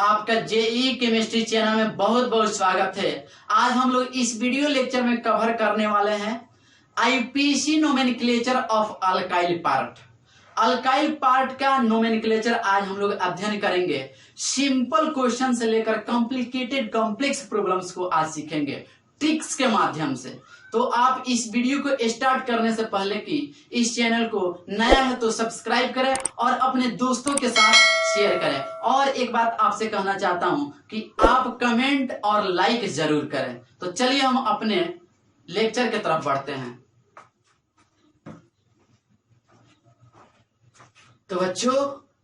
आपका JEE chemistry channel में बहुत बहुत स्वागत है। आज हम लोग इस वीडियो लेक्चर में कवर करने वाले हैं IPC nomenclature of alkyl part. Alkyl part का नोमेनक्लेचर आज हम लोग अध्ययन करेंगे। सिंपल क्वेश्चन से लेकर कॉम्प्लिकेटेड कॉम्प्लेक्स प्रॉब्लम्स को आज सीखेंगे ट्रिक्स के माध्यम से। तो आप इस वीडियो को स्टार्ट करने से पहले कि इस चैनल को नया है तो सब्सक्राइब करें और अपने दोस्तों के साथ शेयर करें। और एक बात आपसे कहना चाहता हूं कि आप कमेंट और लाइक जरूर करें। तो चलिए हम अपने लेक्चर की तरफ बढ़ते हैं। तो बच्चों,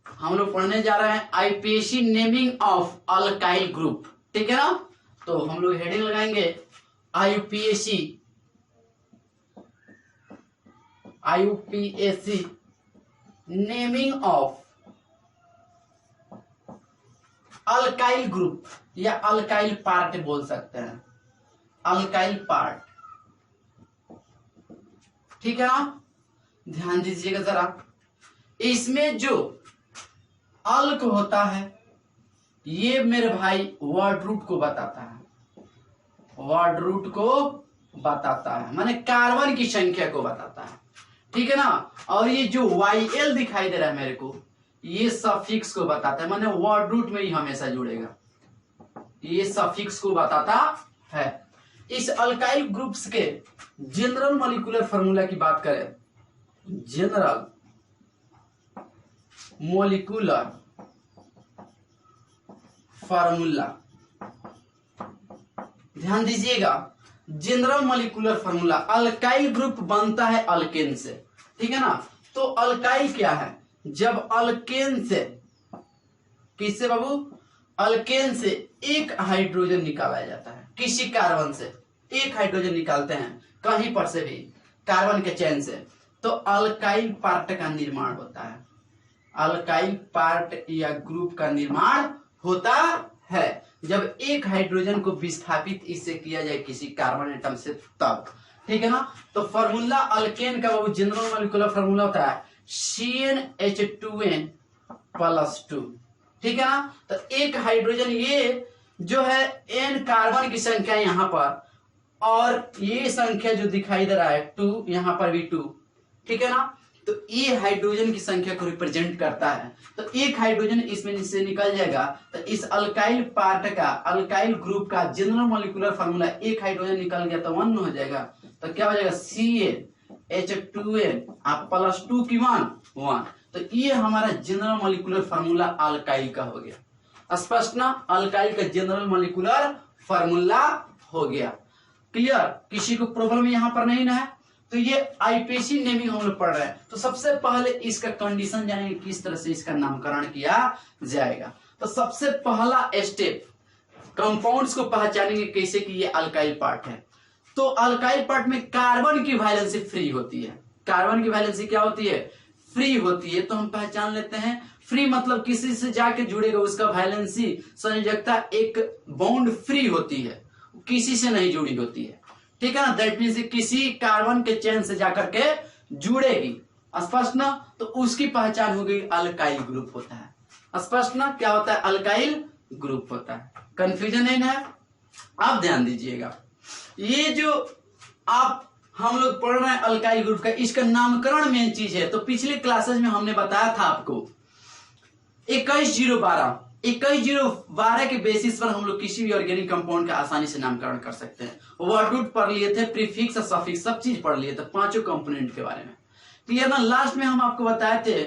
हम लोग पढ़ने जा रहे हैं IPC naming of alkyl group. ठीक है ना? तो हम लोग हेडिंग लगाएंगे IPAC naming of alkyl group या अल्काइल पार्ट बोल सकते हैं। अल्काइल पार्ट, ठीक है ना? ध्यान दीजिएगा जरा। इसमें जो अल्क होता है ये मेरे भाई वर्ड रूट को बताता है। वर्ड रूट को बताता है माने कार्बन की संख्या को बताता है। ठीक है ना? और ये जो YL दिखाई दे रहा है मेरे को, ये सफिक्स को बताता है, माने वर्ड रूट में ही हमेशा जुड़ेगा। ये सफिक्स को बताता है। इस अल्काइल ग्रुप्स के जनरल मॉलिक्यूलर फार्मूला की बात करें, जनरल मॉलिक्यूलर फार्मूला, ध्यान दीजिएगा। General molecular formula, alkyl group बनता है अल्केन से। ठीक है ना? तो अल्काइल क्या है? जब अल्केन से, किससे बाबू? अल्केन से एक हाइड्रोजन निकाला जाता है। किसी कार्बन से एक हाइड्रोजन निकालते हैं कहीं पर से भी कार्बन के चेन से, तो अल्काइल पार्ट का निर्माण होता है। अल्काइल पार्ट या ग्रुप का निर्माण होता है जब एक हाइड्रोजन को विस्थापित इससे किया जाए किसी कार्बन एटम से, तब। ठीक है ना? तो फार्मूला अल्केन का वो जनरल मॉलिक्यूलर फार्मूला होता है CnH2n+2। ठीक है ना? तो एक हाइड्रोजन, ये जो है n कार्बन की संख्या यहां पर, और ये संख्या जो दिखाई दे रहा है 2, यहां पर भी 2। ठीक है ना? तो ये हाइड्रोजन की संख्या को रिप्रेजेंट करता है। तो एक हाइड्रोजन इसमें से निकल जाएगा। तो इस अल्काइल पार्ट का, अल्काइल ग्रुप का जनरल मॉलिक्यूलर फार्मूला, एक हाइड्रोजन निकल गया तो 1 हो जाएगा। तो क्या हो जाएगा? CnH2n+2 की 1। तो ये हमारा जनरल मॉलिक्यूलर फार्मूला अल्काइल का हो गया। स्पष्ट ना? अल्काइल का जनरल मॉलिक्यूलर फार्मूला हो गया। क्लियर? किसी को प्रॉब्लम यहां पर नहीं ना है? तो ये आईपीसी नेमिंग हम लोग पढ़ रहे हैं। तो सबसे पहले इसका कंडीशन जानेंगे, किस तरह से इसका नामकरण किया जाएगा। तो सबसे पहला स्टेप, कंपाउंड्स को पहचानेंगे कैसे कि ये अल्काइल पार्ट है। तो अल्काइल पार्ट में कार्बन की वैलेंसी फ्री होती है। कार्बन की वैलेंसी क्या होती है? फ्री होती है। तो हम पहचान लेते हैं, फ्री मतलब किसी से जाके जुड़ेगा, उसका वैलेंसी संयोजकता एक बॉन्ड फ्री होती है, किसी से नहीं जुड़ी होती है। ठीक है ना? दैट मीन्स किसी कार्बन के चेन से जाकर के जुड़ेगी। स्पष्ट ना? तो उसकी पहचान हो गई, अल्काइल ग्रुप होता है। स्पष्ट ना? क्या होता है? अल्काइल ग्रुप होता है। कंफ्यूजन नहीं है? आप ध्यान दीजिएगा। ये जो हम लोग पढ़ रहे हैं अल्काइल ग्रुप का, इसका नामकरण मेन चीज है। तो पिछले क्लासेस में हमने बताया था आपको 21/0/12 के बेसिस पर हम लोग किसी भी ऑर्गेनिक कंपाउंड का आसानी से नामकरण कर सकते हैं। वर्ड रूट पढ़ लिए थे, प्रीफिक्स और सफिक्स सब चीज पढ़ लिए थे, पांचों कंपोनेंट के बारे में। क्लियर ना? लास्ट में हम आपको बताए थे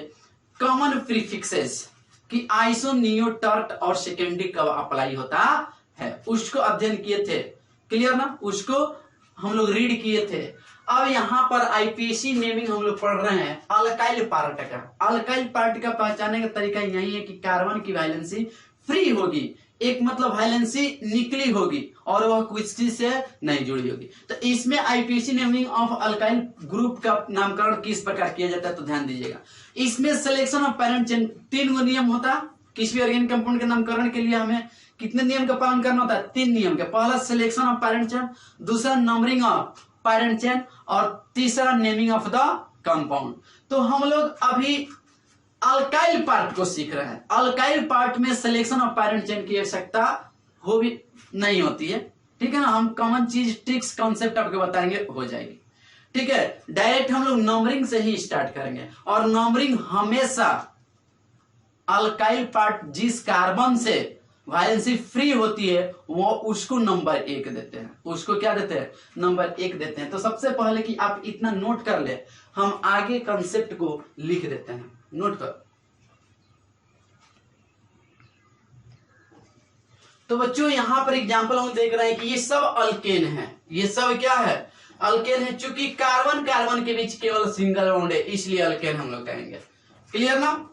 कॉमन प्रीफिक्सेस कि आइसो, नियो, टर्ट और सेकेंडरी कब अप्लाई होता है, उसको अध्ययन किए थे। क्लियर ना? उसको हम लोग रीड किए थे। अब यहाँ पर आईपीसी नेमिंग हम लोग पढ़ रहे हैं अल्काइल पार्ट का। अल्काइल पार्ट का पहचानने का तरीका यही है कि कार्बन की वैलेंसी फ्री होगी, एक मतलब वैलेंसी निकली होगी और वह किसी से नहीं जुड़ी होगी। तो इसमें IPC naming of alkyl group का नामकरण किस प्रकार किया जाता है, तो ध्यान दीजिएगा। इसमें सिलेक्शन ऑफ पैरेंट चेन 3 नियम होता है। किसी भी ऑर्गेनिक कंपाउंड के नामकरण के लिए हमें कितने नियम का पालन करना होता है? 3 नियम का। पहला सिलेक्शन ऑफ पैरेंट चेन, दूसरा नंबरिंग ऑफ पैरेंट चेन, और तीसरा नेमिंग ऑफ द कंपाउंड। तो हम लोग अभी अल्काइल पार्ट को सीख रहे हैं। अल्काइल पार्ट में सिलेक्शन ऑफ पैरेंट चेन की आवश्यकता हो भी नहीं होती है, ठीक है ना। हम कॉमन चीज ट्रिक्स कॉन्सेप्ट आपको बताएंगे, हो जाएगी, ठीक है। डायरेक्ट हम लोग नंबरिंग से ही स्टार्ट करेंगे, और नंबरिंग हमेशा अल्काइल पार्ट जिस कार्बन से वायलेंसी फ्री होती है वो उसको नंबर 1 देते हैं, उसको क्या देते हैं, नंबर 1 देते हैं। तो सबसे पहले कि आप इतना नोट कर ले, हम आगे कंसेप्ट को लिख देते हैं, नोट कर। तो बच्चों यहां पर एग्जांपल हम देख रहे हैं कि ये सब अल्केन है, ये सब क्या है, अल्केन है। चूंकि कार्बन कार्बन के बीच केवल सिंगल बॉन्ड है, इसलिए अल्केन हम लोग कहेंगे। क्लियर ना।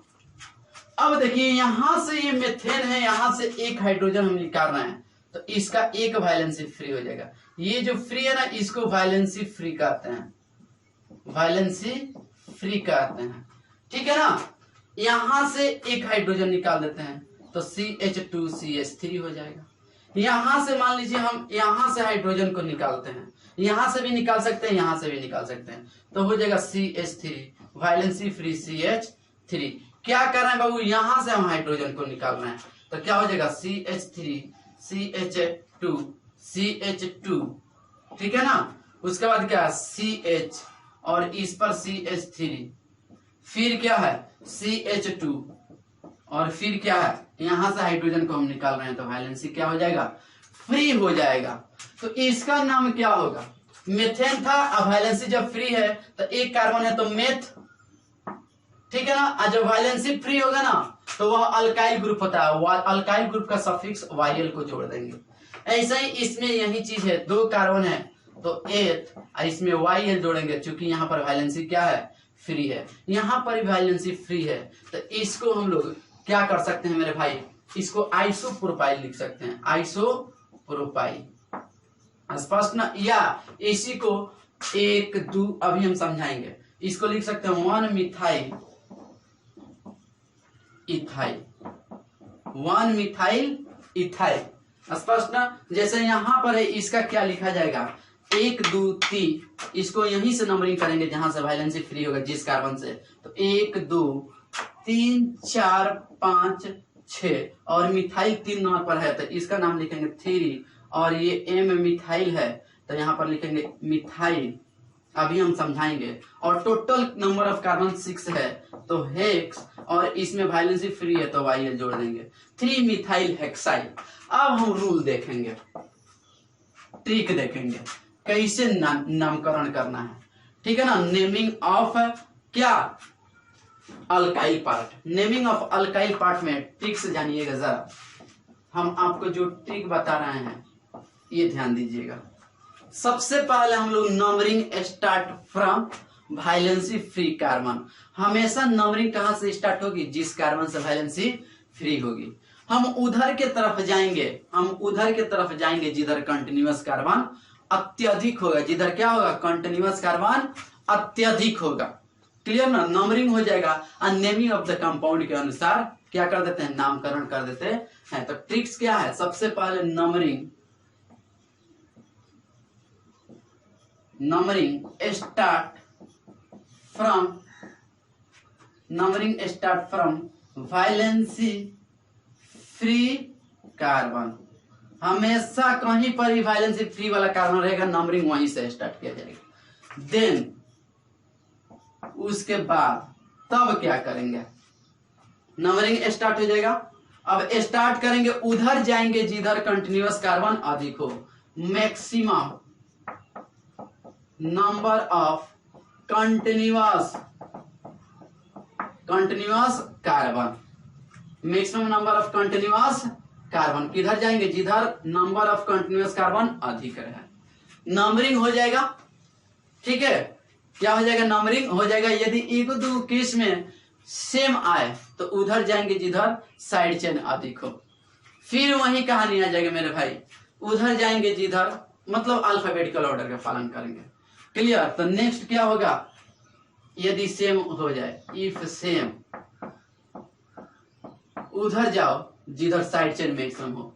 अब देखिए यहां से ये मेथेन है, यहां से एक हाइड्रोजन हम निकाल रहे हैं, तो इसका एक वायलेंसी फ्री हो जाएगा। ये जो फ्री है ना, इसको वायलेंसी फ्री कहते हैं, वायलेंसी फ्री कहते हैं, ठीक है ना। यहां से एक हाइड्रोजन निकाल देते हैं तो CH2CH3 हो जाएगा। यहां से मान लीजिए हम यहां से हाइड्रोजन को निकालते हैं, यहां से भी निकाल सकते हैं, यहां से भी निकाल सकते हैं, तो हो जाएगा CH3 वायलेंसी फ्री CH3। क्या कर रहे हैं बाबू, यहां से हम हाइड्रोजन को निकाल रहे हैं, तो क्या हो जाएगा CH3 CH2 CH2, ठीक है ना। उसके बाद क्या है CH और इस पर CH3, फिर क्या है CH2 और फिर क्या है, यहां से हाइड्रोजन को हम निकाल रहे हैं, तो वैलेंसी क्या हो जाएगा, फ्री हो जाएगा। तो इसका नाम क्या होगा, मेथेन था। अब वैलेंसी जब फ्री है तो एक कार्बन है तो मेथ, ठीक है ना। जब वैलेंसी फ्री होगा ना तो वह अल्काइल ग्रुप होता है, अल्काइल ग्रुप का सफिक्स YL को जोड़ देंगे। ऐसा ही इसमें यही चीज है, 2 कार्बन है तो एथ, और इसमें YL जोड़ेंगे, क्योंकि यहाँ पर वैलेंसी क्या है, फ्री है। यहाँ पर वैलेंसी फ्री है, तो इसको हम लोग क्या कर सकते हैं मेरे भाई, इसको आइसोप्रोपाइल लिख सकते हैं, आइसोप्रोपाइल, स्पष्ट ना। या इसी को 1 2 अभी हम समझाएंगे, इसको लिख सकते हैं 1 मिथाइल इथाइल, 1 मिथाइल इथाइल, स्पष्ट ना। जैसे यहां पर है, इसका क्या लिखा जाएगा 1 2 3, इसको यहीं से नंबरिंग करेंगे जहां से वैलेंसी फ्री होगा जिस कार्बन से, तो 1 2 3 4 5 6, और मिथाइल 3 नंबर पर है तो इसका नाम लिखेंगे 3, और ये M मिथाइल है तो यहाँ पर लिखेंगे मिथाइल, अभी हम समझाएंगे। और टोटल नंबर ऑफ कार्बन 6 है तो हेक्स, और इसमें वैलेंसी फ्री है तो YL जोड़ देंगे, 3 मिथाइल हेक्साइल। अब हम रूल देखेंगे, ट्रिक देखेंगे कैसे नामकरण करना है, ठीक है ना। नेमिंग ऑफ क्या, alkyl part, naming of alkyl part में ट्रिक्स जानिएगा जरा। हम आपको जो ट्रिक बता रहे हैं ये ध्यान दीजिएगा। सबसे पहले हम लोग numbering start from valency free carbon. हमेशा नंबरिंग कहां से स्टार्ट होगी, जिस कार्बन से वैलेंसी फ्री होगी। हम उधर के तरफ जाएंगे, हम उधर के तरफ जाएंगे जिधर कंटिन्यूअस कार्बन अत्यधिक होगा, जिधर क्या होगा, कंटिन्यूअस कार्बन अत्यधिक होगा। क्लियर ना। नंबरिंग हो जाएगा और नेमिंग ऑफ द कंपाउंड के अनुसार क्या कर देते हैं, नामकरण कर देते हैं। तो ट्रिक्स क्या है, सबसे पहले numbering start from valency free carbon. हमेशा कहीं पर ही वैलेंसी फ्री वाला कार्बन रहेगा, नंबरिंग वहीं से स्टार्ट किया जाएगा। देन उसके बाद तब क्या करेंगे, नंबरिंग स्टार्ट हो जाएगा। अब स्टार्ट करेंगे, उधर जाएंगे जिधर कंटिन्यूअस कार्बन अधिक हो। Maximum number of continuous carbon, maximum number of continuous carbon किधर जाएंगे, जिधर नंबर ऑफ कंटिन्यूअस कार्बन अधिक रहे। नंबरिंग हो जाएगा, ठीक है। क्या हो जाएगा, नंबरिंग हो जाएगा। यदि 1 2 केस में सेम आए तो उधर जाएंगे जिधर साइड चेन अधिक हो। फिर वही कहानी आ जाएगी मेरे भाई, उधर जाएंगे जिधर मतलब अल्फाबेटिकल ऑर्डर का पालन करेंगे। क्लियर। तो नेक्स्ट क्या होगा, यदि सेम हो जाए, इफ सेम, उधर जाओ जिधर साइड चेन मैक्सिमम हो,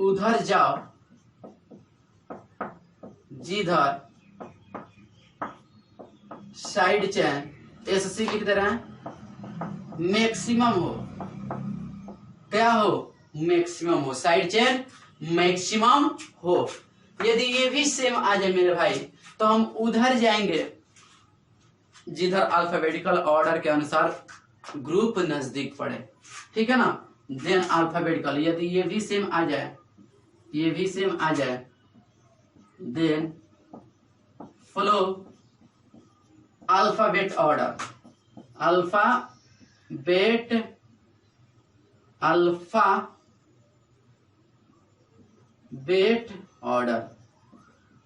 उधर जाओ जिधर साइड चेन SC लिख दे रहे हैं, मैक्सिमम हो, क्या हो, मैक्सिमम हो, साइड चेन मैक्सिमम हो। यदि ये भी सेम आ जाए मेरे भाई तो हम उधर जाएंगे जिधर अल्फाबेटिकल ऑर्डर के अनुसार ग्रुप नजदीक पड़े, ठीक है ना। देन अल्फाबेटिकल, यदि ये भी सेम आ जाए, ये भी सेम आ जाए, then follow alphabet order, alphabet order.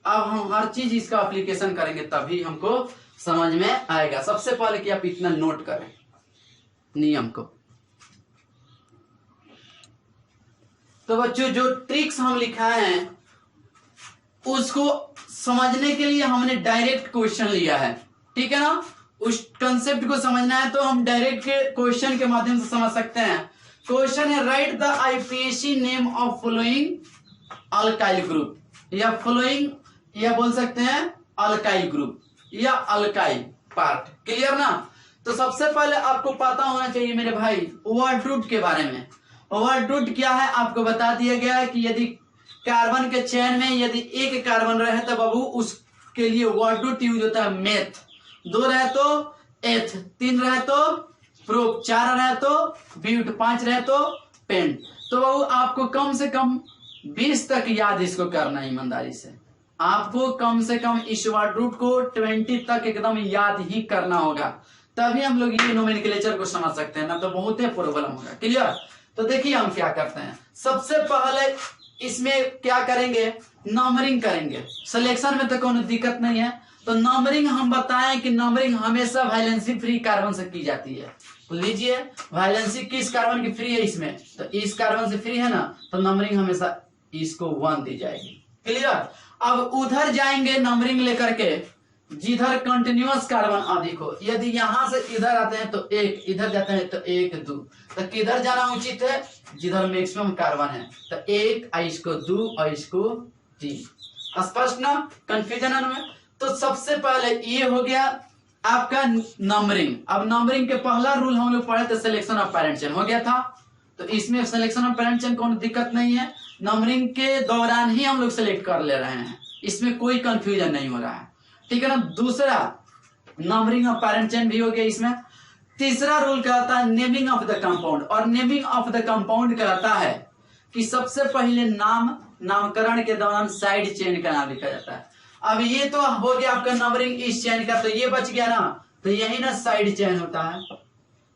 अब हम हर चीज इसका एप्लीकेशन करेंगे तभी हमको समझ में आएगा। सबसे पहले कि आप इतना नोट करें नियम को। तो बच्चों जो ट्रिक्स हम लिखाए हैं उसको समझने के लिए हमने डायरेक्ट क्वेश्चन लिया है, ठीक है ना। उस कंसेप्ट को समझना है तो हम डायरेक्ट क्वेश्चन के माध्यम से समझ सकते हैं। क्वेश्चन है right the IUPAC name of following alkyl group, या फॉलोइंग, या बोल सकते हैं अल्काइल ग्रुप या अल्काइल पार्ट। क्लियर ना। तो सबसे पहले आपको पता होना चाहिए मेरे भाई वर्ड रूट के बारे में। वर्ड रूट क्या है आपको बता दिया गया है कि यदि कार्बन के चेन में यदि एक कार्बन रहे तो बाबू उसके लिए वर्ड रूट यूज होता है मेथ, 2 रहे तो एथ, 3 रहे तो प्रोप, 4 रहे तो ब्यूट, 5 रहे तो पेंट। तो बाबू आपको कम से कम 20 तक याद इसको करना है ईमानदारी से। आपको कम से कम इस वर्ड रूट को 20 तक एकदम याद ही करना होगा, तभी हम लोग ये नोमेनक्लेचर को समझ सकते हैं, ना तो बहुत ही प्रॉब्लम होगा। क्लियर। तो देखिए हम क्या करते हैं। सबसे पहले इसमें क्या करेंगे, नंबरिंग करेंगे। सिलेक्शन में तो कोई दिक्कत नहीं है। तो नंबरिंग हम बताएं कि नंबरिंग हमेशा वायलेंसी फ्री कार्बन से की जाती है। तो लीजिए वायलेंसी किस कार्बन की फ्री है इसमें, तो इस कार्बन से फ्री है ना, तो नंबरिंग हमेशा इसको 1 दी जाएगी। क्लियर। अब उधर जाएंगे नंबरिंग लेकर के जिधर कंटिन्यूअस कार्बन अधिक हो। यदि यहां से इधर आते हैं तो 1, इधर जाते हैं तो 1, 2, तो किधर जाना उचित है, जिधर मैक्सिमम कार्बन है। तो 1 इसको 2 और इसको 3। स्पष्ट ना, कंफ्यूजन है ना। तो सबसे पहले ये हो गया आपका नंबरिंग। अब नंबरिंग के पहला रूल हम लोग पढ़े the selection of parent chain, हो गया था। तो इसमें सिलेक्शन ऑफ पैरेंट चेन कोई दिक्कत नहीं है, नंबरिंग के दौरान ही हम लोग सिलेक्ट कर ले रहे हैं, इसमें कोई कंफ्यूजन नहीं हो रहा है, ठीक है ना। दूसरा नंबरिंग ऑफ पैरेंट चेन भी हो गया इसमें। तीसरा रूल कहता है नेमिंग ऑफ द कंपाउंड, और नेमिंग ऑफ द कंपाउंड कहता है कि सबसे पहले नामकरण के दौरान साइड चेन का नाम लिखा जाता है। अब ये तो हो गया आपका नंबरिंग इस चेन का, तो ये बच गया ना, तो यही ना साइड चेन होता है।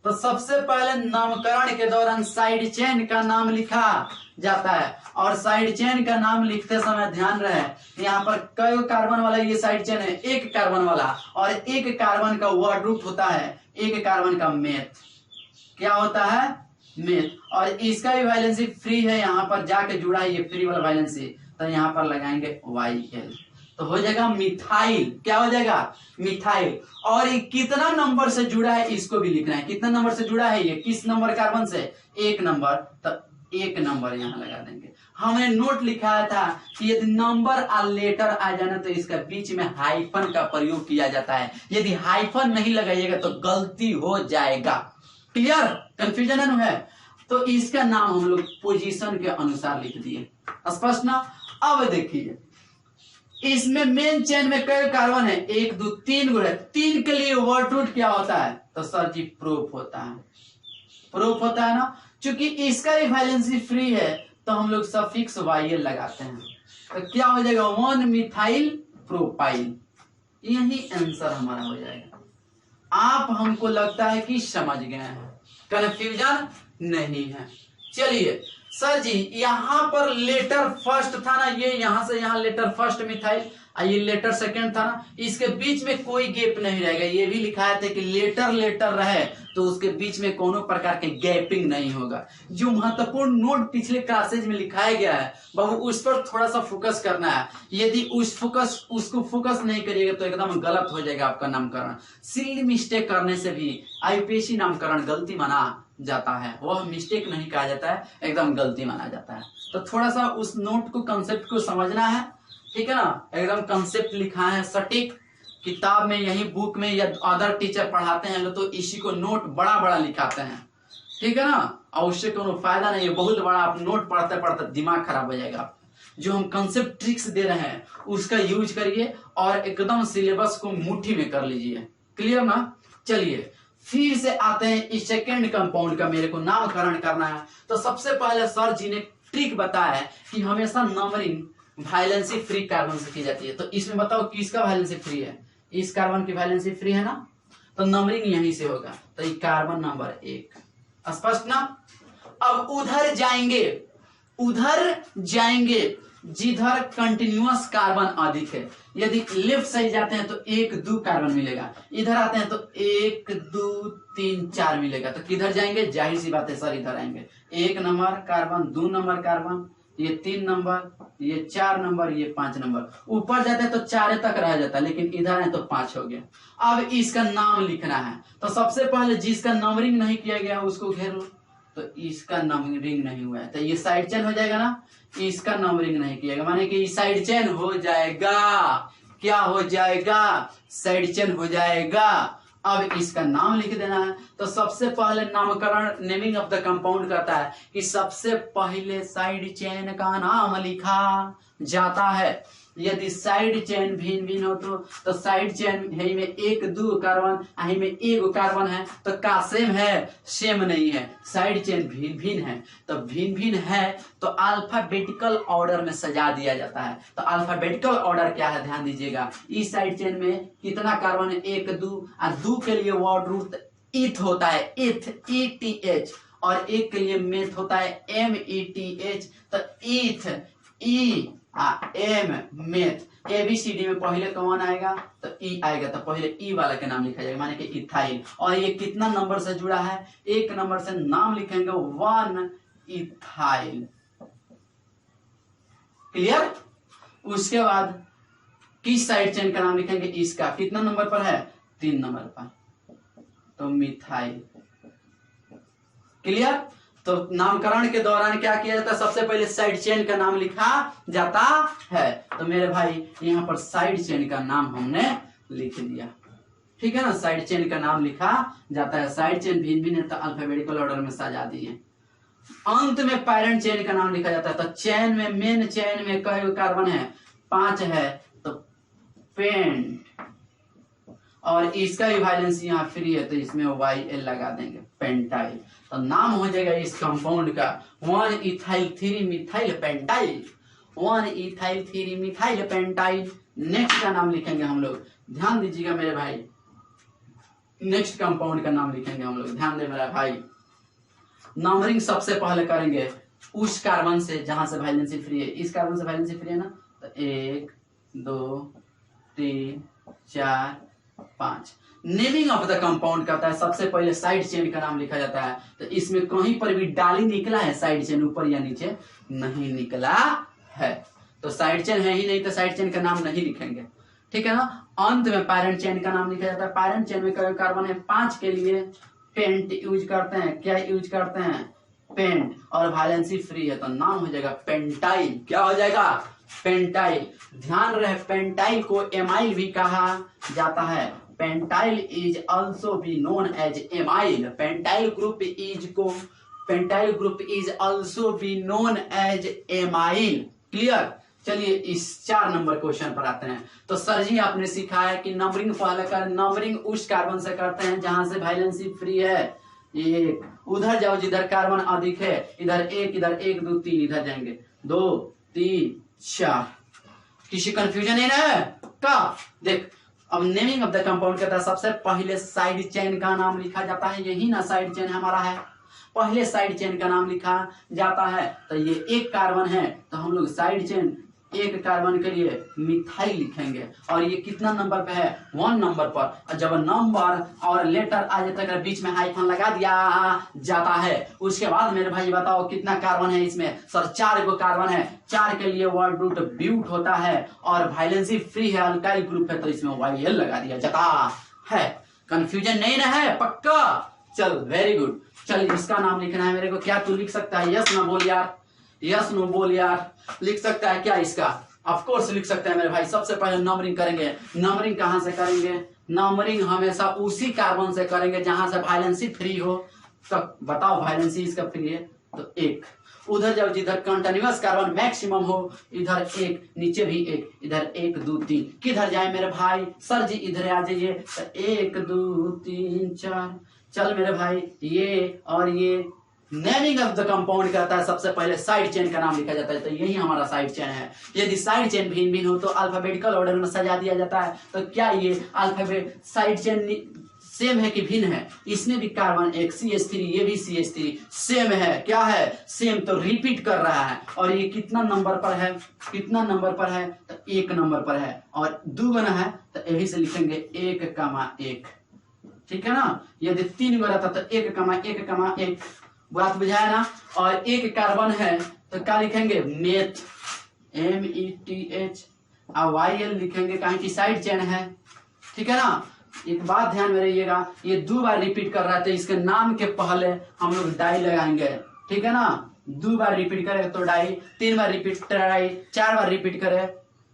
तो सबसे पहले नामकरण के दौरान साइड चेन का नाम लिखा जाता है। और साइड चेन का नाम लिखते समय ध्यान रहे यहाँ पर कई कार्बन वाला ये साइड चेन है, 1 कार्बन वाला, और 1 कार्बन का वर्ड रूट होता है, 1 कार्बन का मेथ। क्या होता है, मेथ। और इसका भी वैलेंसी फ्री है, यहाँ पर जाके जुड़ा है ये फ्री वाला वैलेंसी, तो यहाँ पर लगाएंगे YL, तो हो जाएगा मिथाइल। क्या हो जाएगा, मिथाइल। और ये कितना नंबर से जुड़ा है इसको भी लिखना है, कितना नंबर से जुड़ा है ये, किस नंबर कार्बन से, 1 नंबर, तो 1 नंबर यहाँ लगा देंगे। हमने नोट लिखाया था कि यदि नंबर और लेटर आ जाना तो इसका बीच में हाइफन का प्रयोग किया जाता है, यदि हाइफन नहीं लगाइएगा तो गलती हो जाएगा। क्लियर, कंफ्यूजन है। तो इसका नाम हम लोग पोजीशन के अनुसार लिख दिए। स्पष्ट ना। अब देखिए इसमें मेन चेन में कई कार्बन है, 1, 2, 3 गुण है। 3 के लिए वर्ड रूट क्या होता है, तो सर जी प्रूफ होता है, प्रूफ होता है ना। चूंकि इसका भी वैलेंसी फ्री है तो हम लोग सफिक्स YL लगाते हैं, तो क्या हो जाएगा 1 मिथाइल प्रोपाइल। यही आंसर हमारा हो जाएगा। आप हमको लगता है कि समझ गए हैं, कंफ्यूजन नहीं है। चलिए सर जी यहाँ पर लेटर फर्स्ट था ना, ये यहाँ से यहाँ लेटर फर्स्ट मिथाइल, ये लेटर सेकंड था ना, इसके बीच में कोई गैप नहीं रहेगा। ये भी लिखाया था कि लेटर रहे तो उसके बीच में कोनो प्रकार के गैपिंग नहीं होगा। जो महत्वपूर्ण नोट पिछले क्लासेज में लिखाया गया है बाबू उस पर थोड़ा सा फोकस करना है। यदि उसको फोकस नहीं करिएगा तो एकदम गलत हो जाएगा आपका नामकरण। सिली मिस्टेक करने से भी आईपीएसी नामकरण गलती माना जाता है, वह मिस्टेक नहीं कहा जाता है, एकदम गलती माना जाता है। तो थोड़ा सा उस नोट को, कंसेप्ट को समझना है, ठीक है ना। एकदम कंसेप्ट लिखा है सटीक, किताब में, यही बुक में या अदर टीचर पढ़ाते हैं तो इसी को नोट बड़ा बड़ा लिखाते हैं, ठीक है ना, और उससे कोई फायदा नहीं है। बहुत बड़ा आप नोट पढ़ते पढ़ते दिमाग खराब हो जाएगा। जो हम कंसेप्ट ट्रिक्स दे रहे हैं उसका यूज करिए और एकदम सिलेबस को मुट्ठी में कर लीजिए। क्लियर ना? चलिए फिर से आते हैं इस सेकेंड कंपाउंड का, मेरे को नामकरण करना है। तो सबसे पहले सर जी ने ट्रिक बताया है कि हमेशा नंबरिंग वैलेंसी फ्री कार्बन से की जाती है। तो इसमें बताओ किसका वैलेंसी फ्री है? इस कार्बन की वैलेंसी फ्री है ना, तो नंबरिंग यहीं से होगा। तो ये कार्बन नंबर 1, स्पष्ट ना? अब उधर जाएंगे जिधर कंटिन्यूअस कार्बन अधिक है। यदि लेफ्ट साइड जाते हैं तो 1 2 कार्बन मिलेगा, इधर आते हैं तो 1 2 3 4 मिलेगा। तो किधर जाएंगे? जाहिर सी बात है सर इधर आएंगे। 1 नंबर कार्बन, 2 नंबर कार्बन, ये 3 नंबर, ये 4 नंबर, ये 5 नंबर। ऊपर जाते हैं तो 4 तक रह जाता है, लेकिन इधर है तो 5 हो गया। अब इसका नाम लिखना है। तो सबसे पहले जिसका नंबरिंग नहीं किया गया उसको घेर लो। तो इसका नंबरिंग नहीं हुआ है तो ये साइड चेन हो जाएगा ना। इसका नंबरिंग नहीं किया माने कि साइड चेन हो जाएगा। क्या हो जाएगा? साइड चेन हो जाएगा। अब इसका नाम लिख देना है। तो सबसे पहले नामकरण, नेमिंग ऑफ द कंपाउंड करता है कि सबसे पहले साइड चेन का नाम लिखा जाता है। यदि साइड चेन भिन्न भिन्न हो तो साइड चेन है में 1 2 कार्बन, यही में 1 कार्बन है तो का सेम है? सेम नहीं है। साइड चेन भिन्न भिन्न है तो भिन्न भिन्न है तो अल्फाबेटिकल ऑर्डर में सजा दिया जाता है। तो अल्फाबेटिकल ऑर्डर क्या है ध्यान दीजिएगा। इस साइड चेन में कितना कार्बन है? 1 2, और 2 के लिए वर्ड रूट इथ होता है, इथ ETH, और 1 के लिए मेथ होता है METH। तो इथ एम मेथ। ABCD में पहले कौन आएगा? तो ई आएगा। तो पहले ई वाला के नाम लिखा जाएगा माने कि इथाइल। और ये कितना नंबर से जुड़ा है? 1 नंबर से नाम लिखेंगे 1 इथाइल। क्लियर? उसके बाद किस साइड चेन का नाम लिखेंगे? इसका कितना नंबर पर है? 3 नंबर पर, तो मिथाइल। क्लियर? तो नामकरण के दौरान क्या किया जाता है? सबसे पहले साइड चेन का नाम लिखा जाता है। तो मेरे भाई यहाँ पर साइड चेन का नाम हमने लिख दिया, ठीक है ना। साइड चेन का नाम लिखा जाता है। साइड चेन भिन्न भिन्न है तो अल्फाबेटिकल ऑर्डर में सजा दिए। अंत में पैरेंट चेन का नाम लिखा जाता है। तो चेन में, मेन चेन में कई कार्बन है? 5 है। तो पेंट, और इसका भी वैलेंसी यहाँ फ्री है तो इसमें YL लगा देंगे, पेंटाइल। तो नाम हो जाएगा इस कंपाउंड का 1 ethyl 3 methyl pentyl. 1 ethyl 3 methyl pentyl. Next का नाम लिखेंगे हम लोग, ध्यान दीजिएगा मेरे भाई। नेक्स्ट कंपाउंड का नाम लिखेंगे हम लोग, ध्यान दे मेरा भाई। नंबरिंग सबसे पहले करेंगे उस कार्बन से जहां से वैलेंसी फ्री है। इस कार्बन से वैलेंसी फ्री है ना, तो 1 2 3 4 5। नेमिंग ऑफ द कंपाउंड कहता है सबसे पहले साइड चेन का नाम लिखा जाता है। तो इसमें कहीं पर भी डाली निकला है साइड चेन ऊपर या नीचे? नहीं निकला है। तो साइड चेन है ही नहीं तो साइड चेन का नाम नहीं लिखेंगे, ठीक है ना। अंत में पैरेंट चेन का नाम लिखा जाता है। पैरेंट चेन में कार्बन है 5 के लिए पेंट यूज करते हैं। क्या यूज करते हैं? पेंट, और वैलेंसी फ्री है तो नाम हो जाएगा पेंटाइल। क्या हो जाएगा? पेंटाइल। ध्यान रहे पेंटाइल को एमाइल भी कहा जाता है। Pentyl is also be known as amyl. Pentyl group is also be known as amyl. Clear? चलिए इस 4 नंबर क्वेश्चन पर आते हैं। तो सर जी आपने सिखाया कि नंबरिंग पहले कर, नंबरिंग उस कार्बन से करते हैं जहां से वैलेंसी फ्री है। 1 उधर जाओ जिधर कार्बन अधिक है, इधर 1 इधर 1 2 3 इधर जाएंगे 2 3 4। किसी कंफ्यूजन नहीं है का? देख अब नेमिंग ऑफ द कंपाउंड कहता है सबसे पहले साइड चेन का नाम लिखा जाता है। यही ना साइड चेन हमारा है। पहले साइड चेन का नाम लिखा जाता है। तो ये 1 कार्बन है तो हम लोग साइड चेन 1 कार्बन के लिए मिथाइल लिखेंगे। और ये कितना नंबर पे है? 1 नंबर पर। और जब नंबर और लेटर आ जाता है बीच में हाइफन लगा दिया जाता है। उसके बाद मेरे भाई बताओ कितना कार्बन है इसमें? सर 4 को कार्बन है। 4 के लिए वर्ड रूट ब्यूट होता है और वैलेंसी फ्री है, अल्काइल ग्रुप है तो इसमें YL लगा दिया जाता है। कंफ्यूजन नहीं ना है? पक्का? चल वेरी गुड। चल इसका नाम लिखना है मेरे को। क्या तू लिख सकता है? यस ना बोल यार, यस नो बोल यार। लिख सकता है क्या इसका? ऑफ कोर्स लिख सकते हैं मेरे भाई। सबसे पहले नंबरिंग करेंगे। नंबरिंग कहां से करेंगे? नंबरिंग हमेशा उसी कार्बन से करेंगे जहां से वाइलेंसी फ्री हो। तो बताओ वाइलेंसी इसका फ्री है तो 1। उधर जब जिधर कंटिन्यूअस कार्बन मैक्सिमम हो, इधर 1, नीचे भी 1, इधर 1 2 3। किधर जाए मेरे भाई? सर जी इधर आ जाइए। तो 1 2 3 4। चल मेरे भाई, ये और ये नेमिंग ऑफ द कंपाउंड कहता है सबसे पहले साइड चेन का नाम लिखा जाता है। तो यही हमारा साइड चेन है। यदि साइड चेन भिन्न भिन्न हो तो अल्फाबेटिकल ऑर्डर में सजा दिया जाता है। तो क्या ये अल्फाबेट साइड चेन सेम है कि भिन्न है? इसमें भी कार्बन एक CH3, ये भी CH3 सेम है। क्या है? सेम। तो रिपीट कर रहा है। और ये कितना नंबर पर है? कितना नंबर पर है? तो 1 नंबर पर है। और 2 गुना है तो यही से लिखेंगे 1,1। ठीक है ना। यदि 3 गुना था तो 1,1,1। बात बुझाया ना। और 1 कार्बन है तो क्या लिखेंगे? Meth, METH। और YL लिखेंगे कहीं की साइड चेन है। ठीक है ना। एक बात ध्यान में रहिएगा, ये 2 बार रिपीट कर रहा है तो इसके नाम के पहले हम लोग डाई लगाएंगे। ठीक है ना। 2 बार रिपीट करे तो डाई, 3 बार रिपीट ट्राई, 4 बार रिपीट करे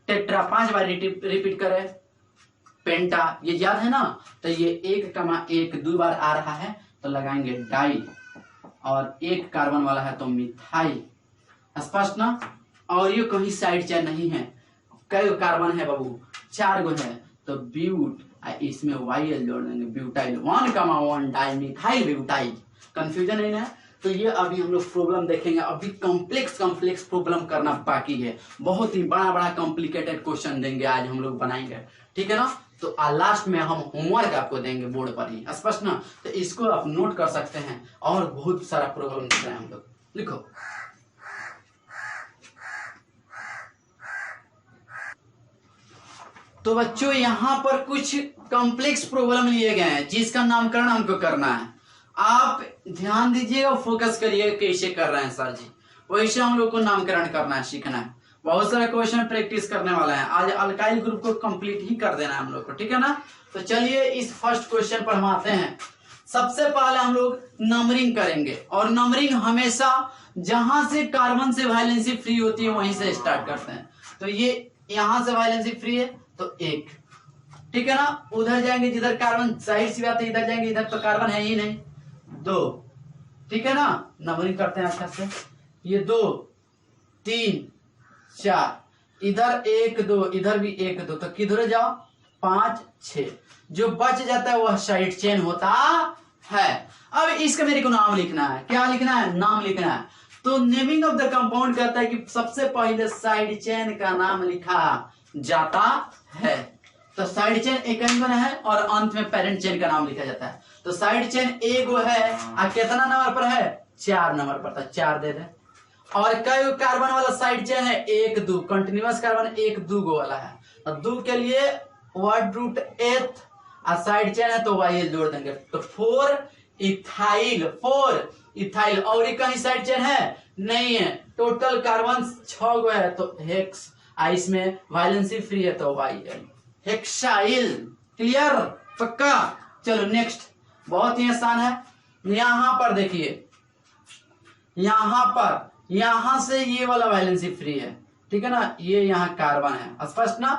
टेट्रा, 5 बार रिपीट करे पेंटा। ये याद है ना। तो ये 1,1 2 बार आ रहा है तो लगाएंगे डाई। और 1 कार्बन वाला है तो मिथाइल। स्पष्ट ना। और ये कहीं साइड चेन नहीं है। कई कार्बन है बाबू? 4 गो है तो ब्यूट, इसमें YL जोड़ देंगे butyl. 1,1 di methyl butyl. Confusion है ना। तो ये अभी हम लोग प्रॉब्लम देखेंगे। अभी कॉम्प्लेक्स प्रॉब्लम करना बाकी है। बहुत ही बड़ा कॉम्प्लिकेटेड क्वेश्चन देंगे आज हम लोग बनाएंगे। ठीक है ना। तो लास्ट में हम होमवर्क आपको देंगे बोर्ड पर ही। स्पष्ट ना। तो इसको आप नोट कर सकते हैं। और बहुत सारा प्रॉब्लम देख रहे हैं हम लोग। लिखो। तो बच्चों यहाँ पर कुछ कॉम्प्लेक्स प्रॉब्लम लिए गए हैं जिसका नामकरण हमको करना है। आप ध्यान दीजिएगा, फोकस करिएगा कैसे कर रहे हैं सर जी। वैसे हम लोग को नामकरण करना है, सीखना है। बहुत सारे क्वेश्चन प्रैक्टिस करने वाला है आज। अल्काइल ग्रुप को कंप्लीट ही कर देना है हम लोग को। ठीक है ना। तो चलिए इस फर्स्ट क्वेश्चन पर हम आते हैं। सबसे पहले हम लोग नंबरिंग करेंगे। और नंबरिंग हमेशा जहां से कार्बन से वाइलेंसी फ्री होती है वहीं से स्टार्ट करते हैं। तो ये यहां से वाइलेंसी फ्री है तो 1। ठीक है ना। उधर जाएंगे जिधर कार्बन, जाहिर सी बात है इधर जाएंगे, इधर तो कार्बन है ही नहीं, 2। ठीक है ना। नंबरिंग करते हैं अच्छा से। ये 2 3 4, इधर 1 2, इधर भी 1 2। तो किधर जाओ? 5 6। जो बच जाता है वह साइड चेन होता है। अब इसका मेरे को नाम लिखना है। क्या लिखना है? नाम लिखना है। तो नेमिंग ऑफ द कंपाउंड कहता है कि सबसे पहले साइड चेन का नाम लिखा जाता है। तो साइड चेन एक है और अंत में पेरेंट चेन का नाम लिखा जाता है। तो साइड चेन एक है और कितना नंबर पर है? 4 नंबर पर। तो 4 दे दे। और कई कार्बन वाला साइड चेन है? 1 2। कंटिन्यूअस कार्बन 1 2 गो वाला है। तो 2 के लिए वर्ड रूट एथ और साइड चेन है तो YL जोड़ देंगे। तो 4 इथाइल। 4 इथाइल। और एक कहीं साइड चेन है? नहीं है। टोटल कार्बन 6 गो है तो हेक्स। इसमें वाइलेंसी फ्री है तो YL हेक्साइल। क्लियर? पक्का? चलो नेक्स्ट। बहुत ही आसान है। यहां पर देखिए, यहां पर, यहां से ये वाला वाइलेंसी फ्री है। ठीक है ना। ये यहाँ कार्बन है। स्पष्ट ना।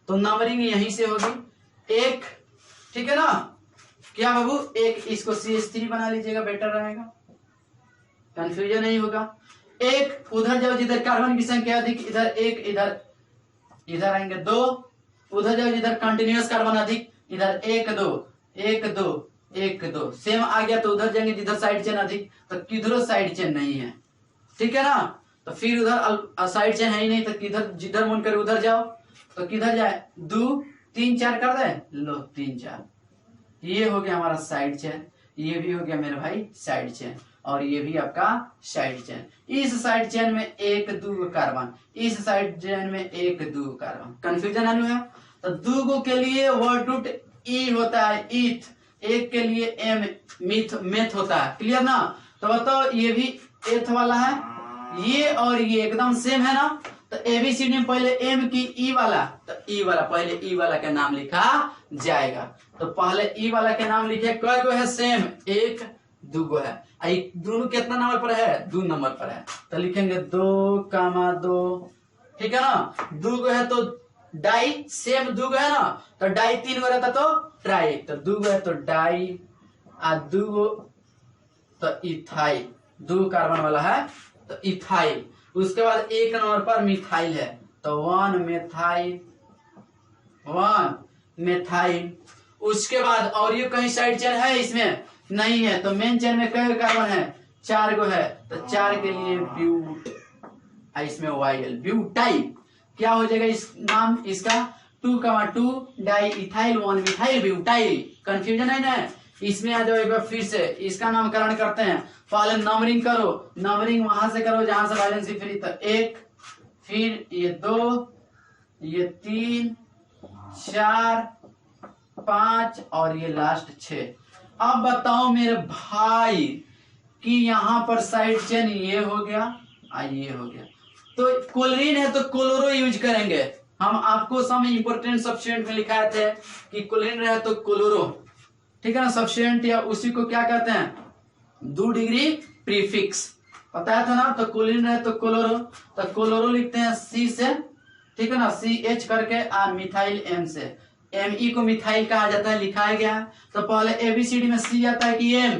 तो नंबरिंग यहीं से होगी 1। ठीक है ना। क्या बाबू? 1। इसको CH3 बना लीजिएगा, बेटर रहेगा, कंफ्यूजन नहीं होगा। 1 उधर जाओ जिधर कार्बन की संख्या अधिक, इधर 1, इधर आएंगे 2। उधर जाओ जिधर कंटिन्यूअस कार्बन अधिक, इधर 1 2 1 2 1 2। सेम आ गया। तो उधर जाएंगे जिधर साइड चेन अधिक, तो किधर साइड चेन नहीं है। ठीक है ना। तो फिर उधर साइड चेन है ही नहीं तो किधर, जिधर मन करे उधर जाओ। तो किधर जाए? 2 3 4 कर दे लो, 3 4। ये हो गया हमारा साइड चेन। ये भी हो गया मेरे भाई साइड चेन। और ये भी आपका साइड चेन। इस साइड चेन में 1 2 कार्बन, इस साइड चेन में 1 2 कार्बन। कंफ्यूजन है। तो 2 गो के लिए वर्ड रूट ई होता है ईथ, 1 के लिए एम मेथ होता है। क्लियर ना। तो बताओ ये भी एथ वाला है, ये और ये एकदम सेम है ना। तो ABCD में पहले एम की ई वाला, तो ई वाला पहले ई वाला का नाम लिखा जाएगा। तो पहले ई वाला के नाम लिखे। कई गो है? सेम 1 2 गो है। दोनों कितना नंबर पर है? 2 नंबर पर है। तो लिखेंगे 2 2 ठीक है ना, दो गो है तो डाई, सेम दो गो है ना, तो डाई 3 गो रहता तो ट्राई, तो दो गो है तो डाई, आ दो गो तो इथाइल, 2 कार्बन वाला है तो इथाइल। उसके बाद 1 नंबर पर मिथाइल है, तो 1 मेथाइल, 1 मेथाइल। उसके बाद और ये कहीं साइड चेन है इसमें नहीं है, तो मेन चेन में कई कार्बन है, 4 गो है, तो 4 के लिए ब्यूट, इसमें वाइल ब्यूटाइल। क्या हो जाएगा इस नाम इसका 2,2 di ethyl 1 methyl butyl. Confusion है ना, इसमें आ जाओ एक बार फिर से इसका नामकरण करते हैं। पहले नंबरिंग करो, नंबरिंग वहां से करो जहां से वैलेंसी फ्री, तो 1, फिर ये 2, ये 3, 4, 5 और ये लास्ट 6। अब बताओ मेरे भाई कि यहाँ पर साइड चेन ये हो गया, ये हो गया, तो क्लोरीन है तो क्लोरो यूज करेंगे हम। आपको सम इंपोर्टेंट सब्स्टिट्यूएंट में लिखाए थे कि क्लोरीन रहे तो क्लोरो, ठीक है ना, सब्स्टिट्यूएंट या उसी को क्या कहते हैं 2 डिग्री प्रीफिक्स, बताया था ना। तो क्लोरीन रहे तो क्लोरो, तो क्लोरो लिखते हैं सी से, ठीक है ना, CH करके, मिथाइल M से, Me को मिथाइल कहा जाता है, लिखाया गया है। तो पहले ABCD में C आता है कि M,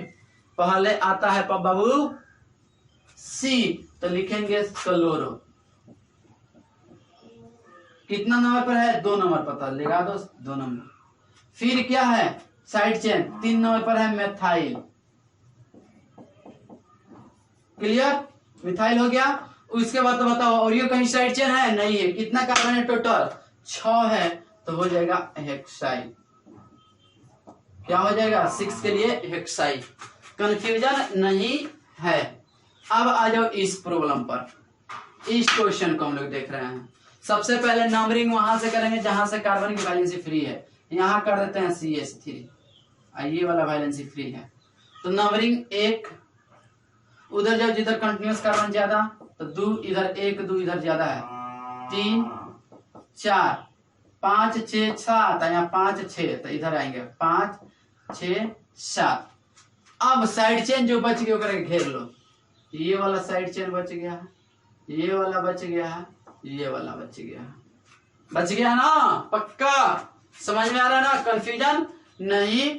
पहले आता है बाबू C, तो लिखेंगे क्लोरो। कितना नंबर पर है, 2 नंबर पता लगा दो, 2 नंबर। फिर क्या है साइड चेन 3 नंबर पर है मेथाइल, क्लियर, मिथाइल हो गया। उसके बाद तो बताओ और ये कहीं साइड चेन है नहीं है, कितना कार्बन है टोटल 6 है, तो हो जाएगा हेक्साइल। क्या हो जाएगा 6 के लिए हेक्साइल। कंफ्यूजन नहीं है। अब आ जाओ इस प्रॉब्लम पर, इस क्वेश्चन को हम लोग देख रहे हैं। सबसे पहले नंबरिंग वहां से करेंगे जहां से कार्बन की वैलेंसी फ्री है, यहां कर देते हैं CH3, ये वाला वैलेंसी फ्री है, तो नंबरिंग 1, उधर जाओ जिधर कंटिन्यूस कार्बन ज्यादा, तो 2 इधर, 1 2 इधर ज्यादा है, 3 4 5 6 7, यहाँ 5 6, तो इधर आएंगे 5 6 7। अब साइड चेन जो बच गया करके घेर लो, ये वाला साइड चेन बच गया है, ये वाला बच गया है, ये वाला बच गया है, बच गया ना, पक्का समझ में आ रहा है ना, कंफ्यूजन नहीं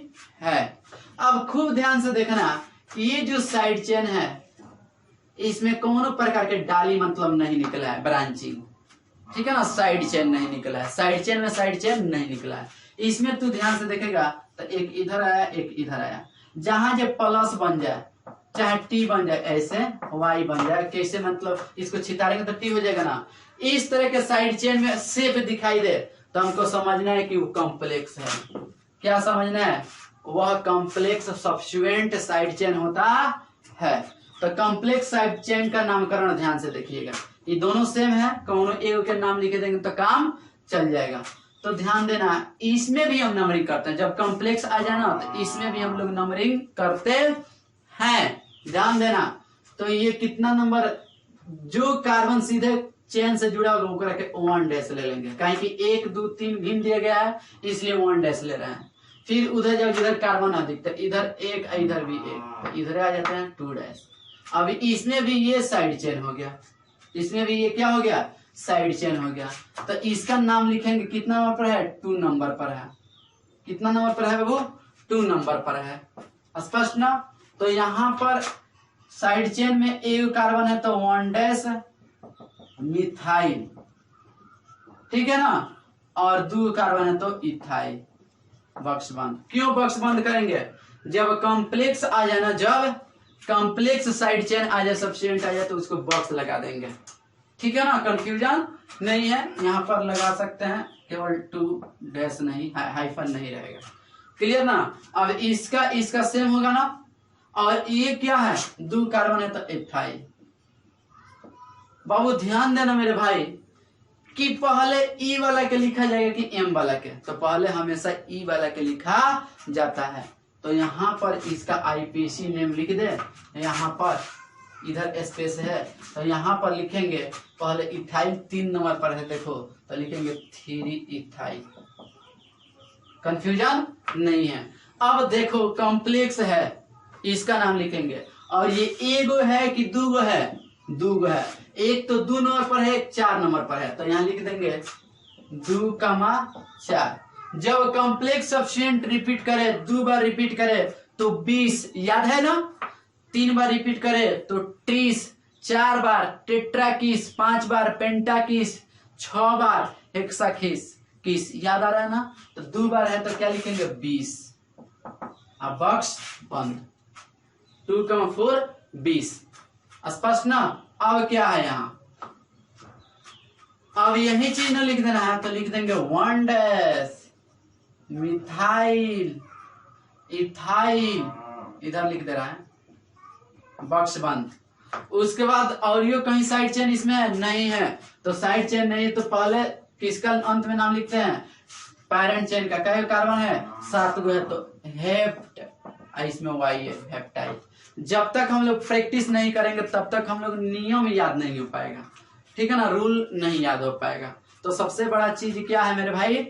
है। अब खूब ध्यान से देखना, ये जो साइड चेन है इसमें कोनो प्रकार के डाली मतलब नहीं निकला है, ब्रांचिंग, ठीक है ना, साइड चेन नहीं निकला है, साइड चेन में साइड चेन नहीं निकला है। इसमें तू ध्यान से देखेगा तो एक इधर आया एक इधर आया, जहां जब प्लस बन जाए चाहे T बन जाए, ऐसे Y बन जाए, कैसे मतलब इसको छितारेंगे तो T हो जाएगा ना, इस तरह के साइड चेन में शेप दिखाई दे तो हमको समझना है कि वो कॉम्प्लेक्स है। क्या समझना है, वह कॉम्प्लेक्स सब्स्टिट्यूएंट साइड चेन होता है। तो कॉम्प्लेक्स साइड चेन का नामकरण ध्यान से देखिएगा, ये दोनों सेम है, कौनो एक के नाम लिखे देंगे तो काम चल जाएगा। तो ध्यान देना, इसमें भी हम नंबरिंग करते हैं, जब कॉम्प्लेक्स आ जाए ना तो इसमें भी हम लोग नंबरिंग करते हैं, ध्यान देना। तो ये कितना नंबर, जो कार्बन सीधे चेन से जुड़ा होगा वो करके 1 डैश ले लेंगे, कहीं कि 1 2 3 गिन दिया गया है इसलिए 1 डैश ले रहे हैं। फिर उधर जब जिधर कार्बन अधिक, तो इधर 1 इधर भी 1, तो इधर आ जाते हैं 2 डैश। अब इसमें भी ये साइड चेन हो गया, इसमें भी ये क्या हो गया, साइड चेन हो गया। तो इसका नाम लिखेंगे कितना नंबर पर है, 2 नंबर पर है। कितना नंबर पर है बाबू, 2 नंबर पर है, स्पष्ट ना। तो यहाँ पर साइड चेन में एक कार्बन है तो 1 डैश मिथाइल, ठीक है ना, और 2 कार्बन है तो इथाइल। बॉक्स बंद। क्यों बॉक्स बंद करेंगे, जब कॉम्प्लेक्स आ जाए ना, जब कॉम्प्लेक्स साइड चेन आ जाए, सब्स्टिट्यूएंट आ जाए तो उसको बॉक्स लगा देंगे, ठीक है ना, कंफ्यूजन नहीं है। यहाँ पर लगा सकते हैं, केवल 2 डैश नहीं, हाइफन नहीं रहेगा, क्लियर ना। अब इसका सेम होगा ना, और ये क्या है 2 कार्बन है तो इथाइल। बाबू ध्यान देना मेरे भाई कि पहले ई वाला के लिखा जाएगा कि एम वाला के, तो पहले हमेशा ई वाला के लिखा जाता है। तो यहाँ पर इसका आईपीसी नेम लिख दे, यहाँ पर इधर स्पेस है तो यहाँ पर लिखेंगे पहले इथाइल 3 नंबर पर है, देखो तो लिखेंगे 3 इथाइल, कंफ्यूजन नहीं है। अब देखो कॉम्प्लेक्स है, इसका नाम लिखेंगे, और ये एगो है कि दूगो है, दूगो है, एक तो 2 नंबर पर है, एक 4 नंबर पर है, तो यहाँ लिख देंगे 2,4। जब कॉम्प्लेक्स सब्स्टिट्यूएंट रिपीट करे, 2 बार रिपीट करे तो 20, याद है ना। 3 बार रिपीट करे तो 30, 4 बार टेट्राकीस, 5 बार पेंटाकीस, 6 बार हेक्साकीस, याद आ रहा है ना। तो 2 बार है तो क्या लिखेंगे 20। अब बॉक्स बंद। 2,4 20। स्पष्ट ना। अब क्या है यहाँ, अब यही चीज ना लिख देना है, तो लिख देंगे 1 डैश मिथाइल इथाइल, इधर लिख दे रहा है, बॉक्स बंद। उसके बाद और यो कहीं साइड चेन इसमें नहीं है, तो साइड चेन नहीं तो पहले किसका अंत में नाम लिखते हैं, पैरेंट चेन का। कई कार्बन है 7 गो है, तो हेप्ट, इसमें वाई है हेप्टाइल। जब तक हम लोग प्रैक्टिस नहीं करेंगे तब तक हम लोग नियम याद नहीं हो पाएगा, ठीक है ना, रूल नहीं याद हो पाएगा। तो सबसे बड़ा चीज क्या है मेरे भाई,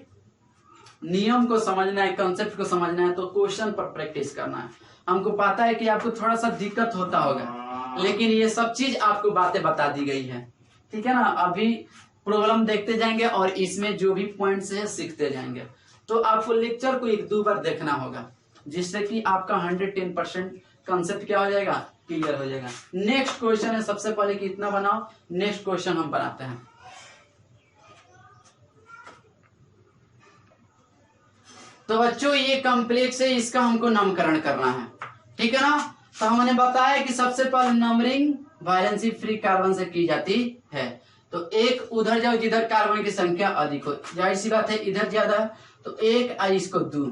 नियम को समझना है, कॉन्सेप्ट को समझना है, तो क्वेश्चन पर प्रैक्टिस करना है। हमको पता है कि आपको थोड़ा सा दिक्कत होता होगा, लेकिन ये सब चीज आपको बातें बता दी गई है, ठीक है ना। अभी प्रॉब्लम देखते जाएंगे और इसमें जो भी पॉइंट्स है सीखते जाएंगे। तो आपको लेक्चर को 1-2 बार देखना होगा, जिससे कि आपका 110% कॉन्सेप्ट क्या हो जाएगा, क्लियर हो जाएगा। नेक्स्ट क्वेश्चन है, सबसे पहले कि इतना बनाओ, नेक्स्ट क्वेश्चन हम बनाते हैं। तो बच्चों ये कॉम्प्लेक्स है, इसका हमको नामकरण करना है, ठीक है ना। तो हमने बताया कि सबसे पहले नंबरिंग वालेंसी फ्री कार्बन से की जाती है। तो एक उधर जाओ जिधर कार्बन की संख्या अधिक हो, जाहिर सी बात है इधर ज्यादा है तो 1 इसको 2,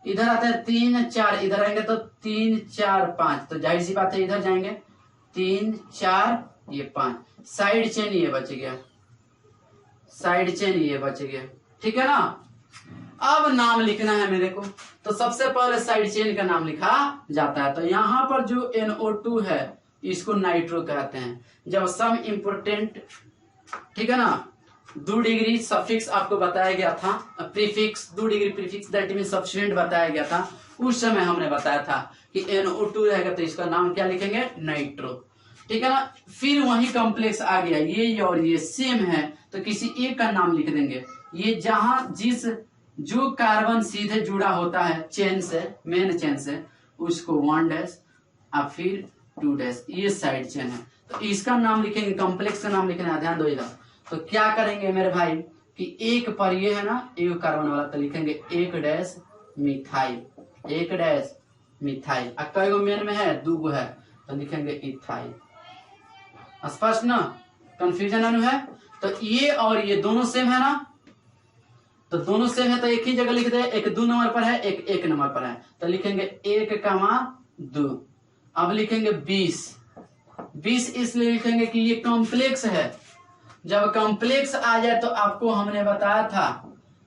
इधर आता है 3 4, इधर आएंगे तो 3 4 5, तो जाहिर सी बात है इधर जाएंगे 3 4 ये 5, साइड चेन ये बच गया, साइड चेन ये बच गया, ठीक है ना। अब नाम लिखना है मेरे को, तो सबसे पहले साइड चेन का नाम लिखा जाता है। तो यहाँ पर जो NO2 है इसको नाइट्रो कहते हैं। जब सम इम्पोर्टेंट, ठीक है ना, 2 डिग्री सफिक्स आपको बताया गया था, prefix 2 degree prefix that mean substituent बताया गया था, उस समय हमने बताया था कि NO2 रहेगा तो इसका नाम क्या लिखेंगे, नाइट्रो, ठीक है ना। फिर वही कॉम्प्लेक्स आ गया, ये और ये सेम है तो किसी एक का नाम लिख देंगे। ये जहां जिस जो कार्बन सीधे जुड़ा होता है चेन से, मेन चेन से, उसको 1 डैश और फिर 2 डैश, ये साइड चेन है तो इसका नाम लिखेंगे, कॉम्प्लेक्स का नाम लिखना है, ध्यान दो इधर। तो क्या करेंगे मेरे भाई कि एक पर ये है ना एक कार्बन वाला, तो लिखेंगे 1 डैश मिथाइल, 1 डैश मिथाइल। अब कई गो मेन में है, 2 गो है तो लिखेंगे इथाइल। स्पष्ट ना, कंफ्यूजन अनु है। तो ये और ये दोनों सेम है ना, तो दोनों सेम है तो एक ही जगह लिख दे, एक 2 नंबर पर है, एक 1 नंबर पर है, तो लिखेंगे 1,2। अब लिखेंगे 20 इसलिए लिखेंगे कि ये कॉम्प्लेक्स है। जब कॉम्प्लेक्स आ जाए तो आपको हमने बताया था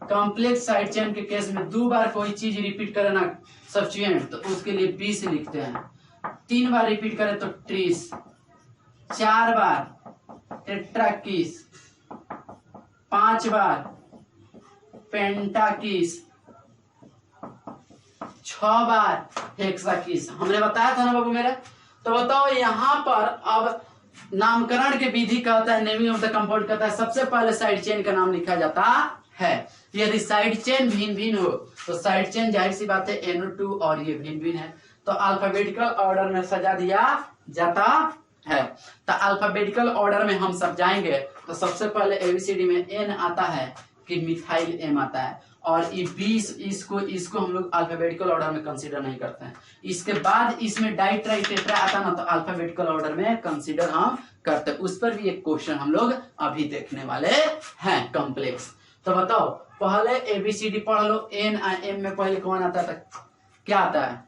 कॉम्प्लेक्स साइड चेन के केस में 2 बार कोई चीज रिपीट करे ना सब्स्टिट्यूएंट, तो उसके लिए 20 लिखते हैं। 3 बार रिपीट करे तो 30, 4 बार टेट्राकीस, 5 बार पेंटाकीस, 6 बार हेक्साकीस, हमने बताया था ना बाबू मेरा। तो बताओ यहाँ पर अब नामकरण के विधि का होता है, नेमिंग ऑफ द कंपाउंड कहता है, सबसे पहले साइड चेन का नाम लिखा जाता है। यदि साइड चेन भिन्न भिन्न हो तो साइड चेन जाहिर सी बात है NO2 और ये भिन्न भिन्न है तो अल्फाबेटिकल ऑर्डर में सजा दिया जाता है। तो अल्फाबेटिकल ऑर्डर में हम सब जाएंगे तो सबसे पहले ABCD में N आता है कि मिथाइल M आता है, और ये 20 इसको हम लोग अल्फाबेटिकल ऑर्डर में कंसीडर नहीं करते हैं। इसके बाद इसमें डाई ट्राई टेट्रा आता ना तो अल्फाबेटिकल ऑर्डर में कंसीडर हम करते हैं। उस पर भी एक क्वेश्चन हम लोग अभी देखने वाले हैं, कॉम्प्लेक्स। तो बताओ पहले ABCD पढ़ लो, N और M में पहले कौन आता था, क्या आता है,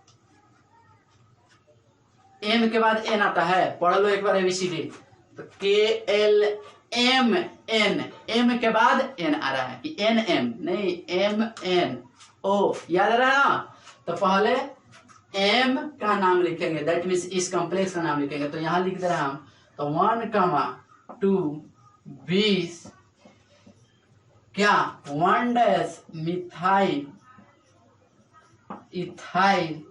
M के बाद N आता है, पढ़ लो एक बार ABCD। तो KLM N, M के बाद N आ रहा है कि NM नहीं MNO, याद आ रहा है ना। तो पहले M का नाम लिखेंगे, दैट मीन्स इस कॉम्प्लेक्स का नाम लिखेंगे। तो यहां लिख दे रहा हम, तो 1,2 20 क्या 1 डैश मिथाइल इथाइल,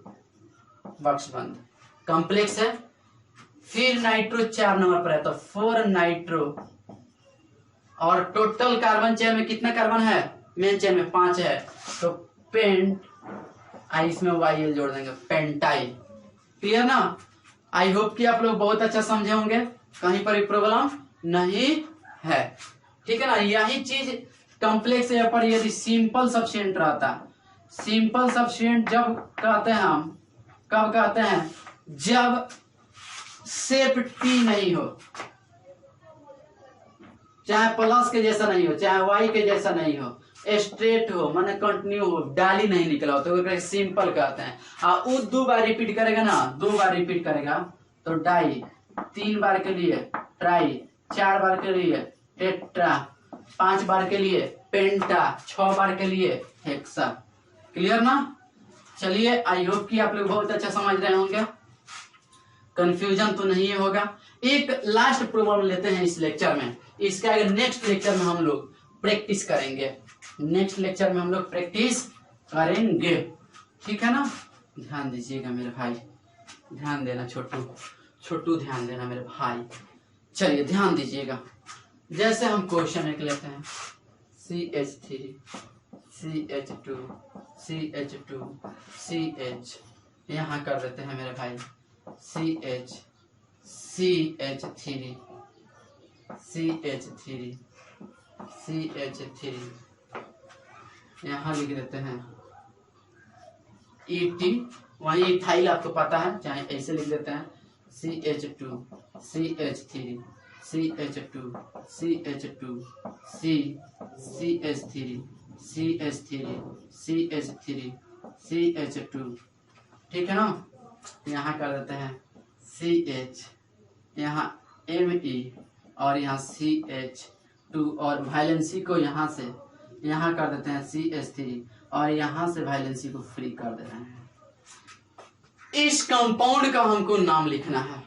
बॉक्स बंद। कॉम्प्लेक्स है, फिर नाइट्रो 4 नंबर पर है तो 4 नाइट्रो, और टोटल कार्बन चेन में कितना कार्बन है, मेन चेन में 5 है, तो पेंट, इसमें YL जोड़ देंगे, पेंटाइल। क्लियर ना? आई होप कि आप लोग बहुत अच्छा समझे होंगे, कहीं पर भी प्रॉब्लम नहीं है। ठीक है ना? यही चीज कॉम्प्लेक्स या पर यदि सिंपल सब्स्टिट्यूएंट रहता, सिंपल सब्स्टिट्यूएंट जब कहते हैं हम, कब कहते हैं, जब शेप टी नहीं हो, चाहे प्लस के जैसा नहीं हो, चाहे वाई के जैसा नहीं हो, स्ट्रेट हो, माने कंटिन्यू हो, डाली नहीं निकला हो, तो सिंपल कहते हैं। वो 2 बार रिपीट करेगा ना, 2 बार रिपीट करेगा तो डाई, 3 बार के लिए ट्राई, 4 बार के लिए टेट्रा, 5 बार के लिए पेंटा, 6 बार के लिए हेक्सा। क्लियर ना? चलिए, आई होप कि आप लोग बहुत अच्छा समझ रहे होंगे, कंफ्यूजन तो नहीं होगा। एक लास्ट प्रॉब्लम लेते हैं इस लेक्चर में, इसका नेक्स्ट लेक्चर में हम लोग प्रैक्टिस करेंगे, नेक्स्ट लेक्चर में हम लोग प्रैक्टिस करेंगे। ठीक है ना? ध्यान दीजिएगा मेरे भाई, ध्यान देना छोटू ध्यान देना मेरे भाई। चलिए ध्यान दीजिएगा, जैसे हम क्वेश्चन एक लेते हैं, CH3 CH2 CH2 CH, यहाँ कर देते हैं मेरे भाई CH CH3 CH3 CH3, यहाँ लिख देते हैं ET, वहीं इथाइल आपको पता है, चाहे ऐसे लिख देते हैं CH2 CH3 CH2 CH2 CH3 CH3 CH3 CH2। ठीक है ना? यहाँ कर देते हैं CH, यहाँ Me, और यहाँ CH2, और वैलेंसी को यहाँ से यहाँ कर देते हैं CH3, और यहाँ से वैलेंसी को फ्री कर दे रहे हैं। इस कंपाउंड का हमको नाम लिखना है।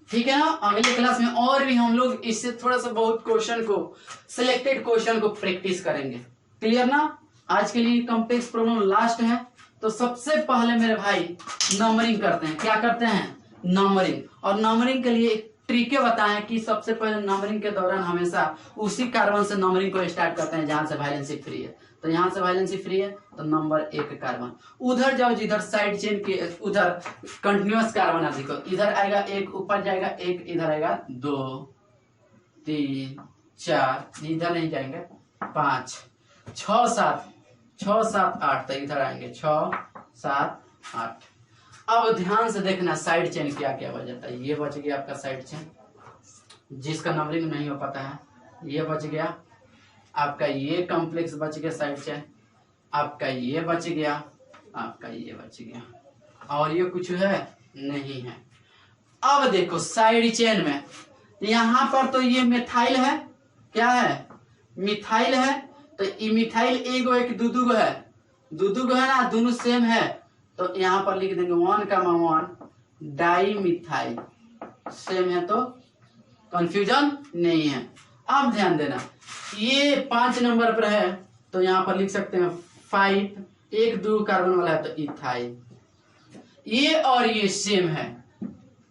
ठीक है ना? अगले क्लास में और भी हम लोग इससे थोड़ा सा बहुत क्वेश्चन को, सिलेक्टेड क्वेश्चन को प्रैक्टिस करेंगे। क्लियर ना? आज के लिए कॉम्प्लेक्स प्रॉब्लम लास्ट है, तो सबसे पहले मेरे भाई नंबरिंग करते हैं। क्या करते हैं? नंबरिंग। और नंबरिंग के लिए एक ट्रिके बताएं कि सबसे पहले नंबरिंग के दौरान हमेशा उसी कार्बन से नंबरिंग को स्टार्ट करते हैं जहां से वैलेंसी फ्री है। तो यहाँ से वैलेंसी फ्री है तो नंबर 1 कार्बन, उधर जाओ जिधर साइड चेन के उधर कंटिन्यूअस कार्बन है, देखो इधर आएगा 1, ऊपर जाएगा 1, इधर आएगा 2 3 4, इधर नहीं जाएंगे 5 6 7 8, तो इधर आएंगे 6 7 8। अब ध्यान से देखना साइड चेन क्या क्या बच जाता है। ये बच गया आपका साइड चेन, जिसका नंबरिंग नहीं हो पाता है, ये बच गया आपका, ये कॉम्प्लेक्स बच गया साइड चेन आपका, ये बच गया आपका, ये बच गया, और ये कुछ है नहीं है। अब देखो साइड चेन में यहाँ पर तो ये मिथाइल है, क्या है? मिथाइल है, तो ये मिथाइल एगो एक दूदू है, दूदू है ना, दोनों सेम है, तो यहाँ पर लिख देंगे 1,1 डाई मिथाइल, सेम है तो कंफ्यूजन नहीं है। अब ध्यान देना, ये 5 नंबर पर है तो यहाँ पर लिख सकते हैं 5, 1 2 कार्बन वाला है तो इथाइल। ये और ये सेम है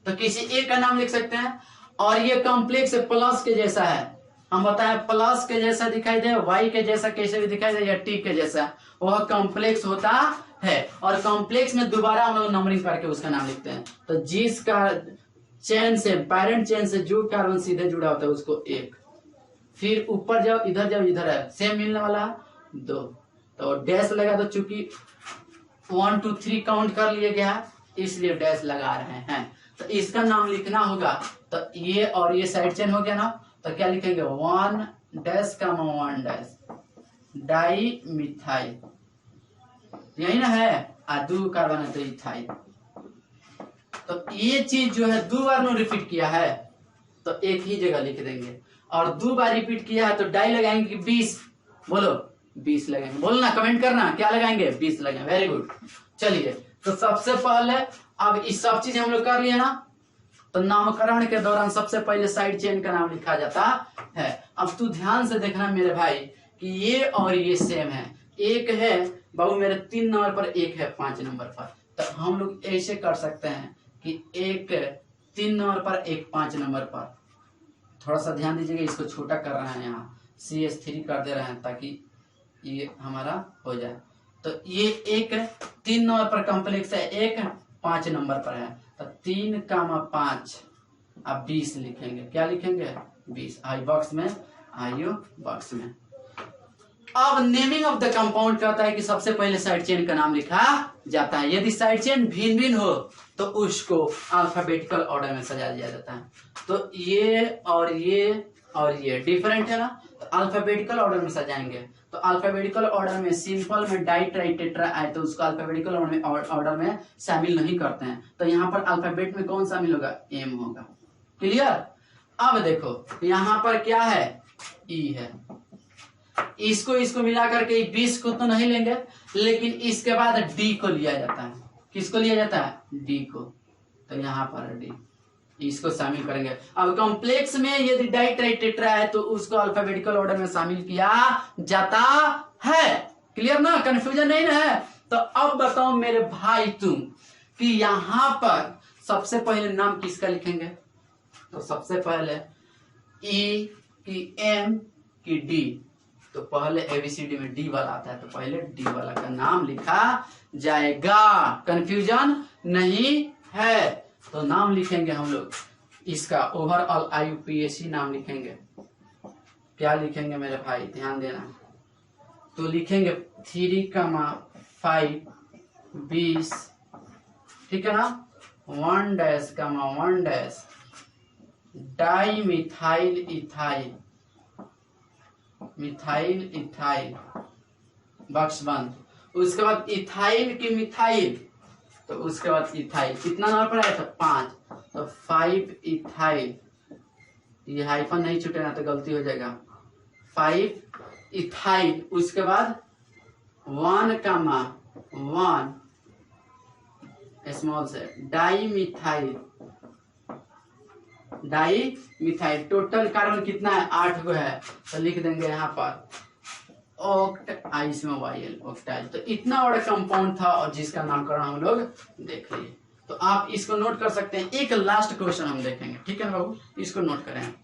तो किसी एक का नाम लिख सकते हैं, और ये कॉम्प्लेक्स प्लस के जैसा है, हम बताएं प्लस के जैसा दिखाई दे, वाई के जैसा कैसे भी दिखाई दे, या टी के जैसा, वह कॉम्प्लेक्स होता है। और कॉम्प्लेक्स में दोबारा हम लोग नंबरिंग करके उसका नाम लिखते हैं। तो जिसका चेन से, पैरेंट चेन से जो कार्बन सीधे जुड़ा होता है उसको 1, फिर ऊपर जाओ, इधर है सेम मिलने वाला 2, तो डैश लगा दो, चूंकि 1 2 3 काउंट कर लिया गया इसलिए डैश लगा रहे हैं। तो इसका नाम लिखना होगा, तो ये और ये साइड चेन हो गया ना, तो क्या लिखेंगे 1 डैश 1 डैश डाई मिथाइल, यही ना है, 2 कार्बन है तो इथाइल। तो ये चीज जो है 2 बार रिपीट किया है तो एक ही जगह लिख देंगे, और 2 बार रिपीट किया है तो डाई लगाएंगे 20, बोलो 20 लगाएंगे, बोलना कमेंट करना क्या लगाएंगे, 20 लगाएंगे। Very good. चलिए, तो सबसे पहले अब इस सब चीज हम लोग कर लिए ना, तो नामकरण के दौरान सबसे पहले साइड चेन का नाम लिखा जाता है। अब तू ध्यान से देखना मेरे भाई कि ये और ये सेम है, एक है बाबू मेरे 3 नंबर पर, एक है 5 नंबर पर, तो हम लोग ऐसे कर सकते हैं कि 1 3 नंबर पर, एक 5 नंबर पर। थोड़ा सा ध्यान दीजिएगा, इसको छोटा कर रहे हैं, यहाँ CH3 कर दे रहे हैं ताकि ये हमारा हो जाए। तो ये एक 3 नंबर पर कॉम्प्लेक्स है, एक 5 नंबर पर है, तो 3,5 आप 20 लिखेंगे। क्या लिखेंगे? 20 आई बॉक्स में, आयु बॉक्स में। अब नेमिंग ऑफ द कंपाउंड कहता है कि सबसे पहले साइड चेन का नाम लिखा जाता है। यदि साइड चेन भिन्न भिन्न हो तो उसको अल्फाबेटिकल ऑर्डर में सजा दिया जाता है। तो ये और ये डिफरेंट है ना, तो अल्फाबेटिकल ऑर्डर में सजाएंगे। तो अल्फाबेटिकल ऑर्डर में सिंपल में डाई ट्राई टेट्रा आए तो उसको अल्फाबेटिकल ऑर्डर में शामिल नहीं करते हैं। तो यहाँ पर अल्फाबेट में कौन शामिल होगा? एम होगा। क्लियर? अब देखो यहाँ पर क्या है? ई है। इसको मिला करके 20 को तो नहीं लेंगे, लेकिन इसके बाद डी को लिया जाता है। किसको लिया जाता है? डी को। तो यहाँ पर डी, इसको शामिल करेंगे। अब कॉम्प्लेक्स में यदि डाई ट्राई टेट्रा है तो उसको अल्फाबेटिकल ऑर्डर में शामिल किया जाता है। क्लियर ना? कंफ्यूजन नहीं ना है? तो अब बताओ मेरे भाई तुम कि यहाँ पर सबसे पहले नाम किसका लिखेंगे? तो सबसे पहले ई की एम की डी, तो पहले एबीसीडी में डी वाला आता है, तो पहले डी वाला का नाम लिखा जाएगा। कंफ्यूजन नहीं है? तो नाम लिखेंगे हम लोग इसका ओवरऑल IUPAC नाम लिखेंगे। क्या लिखेंगे मेरे भाई? ध्यान देना। तो लिखेंगे 3,5 20, ठीक है ना, 1-1 di methyl ethyl, methyl ethyl box बंद। उसके बाद इथाइल की मिथाइल, तो उसके बाद इथाइल कितना नंबर पर आया था? 5, तो 5 इथाइल, ये हाइफन नहीं छूटेगा तो गलती हो जाएगा। 5 इथाइल, उसके बाद 1,1 स्मॉल से di methyl, di methyl. Total carbon कितना है? 8 गो है, तो लिख देंगे यहाँ पर ऑक्ट, आई इसमें YL, ऑक्टाइल। तो इतना बड़ा कंपाउंड था और जिसका नामकरण हम लोग देख लिए। तो आप इसको नोट कर सकते हैं। एक लास्ट क्वेश्चन हम देखेंगे, ठीक है बाबू, इसको नोट करें।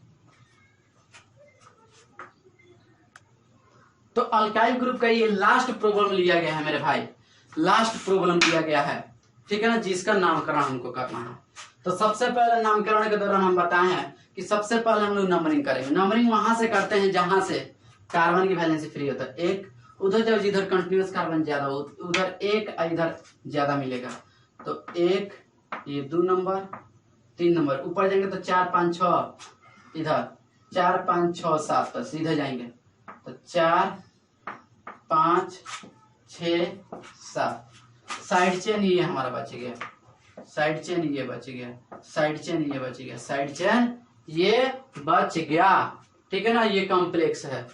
तो अल्काइल ग्रुप का ये लास्ट प्रॉब्लम लिया गया है मेरे भाई, लास्ट प्रॉब्लम लिया गया है, ठीक है ना, जिसका नामकरण हमको करना है। तो सबसे पहले नामकरण के दौरान हम बताए हैं कि सबसे पहले हम लोग नंबरिंग करेंगे। नंबरिंग वहां से करते हैं जहां से कार्बन की वैलेंसी फ्री होता है। एक उधर जब जिधर कंटिन्यूअस कार्बन ज्यादा हो उधर एक, इधर ज्यादा मिलेगा। तो 1, ये 2 नंबर, 3 नंबर, ऊपर जाएंगे तो 4 5 6, इधर 4 5 6 7, तो सीधे जाएंगे तो 4 5 6 7। साइड चेन ये हमारा बच गया, साइड चेन ये बच गया, साइड चेन ये बच गया, साइड चेन ये बच गया, ठीक है ना। ये कॉम्प्लेक्स है,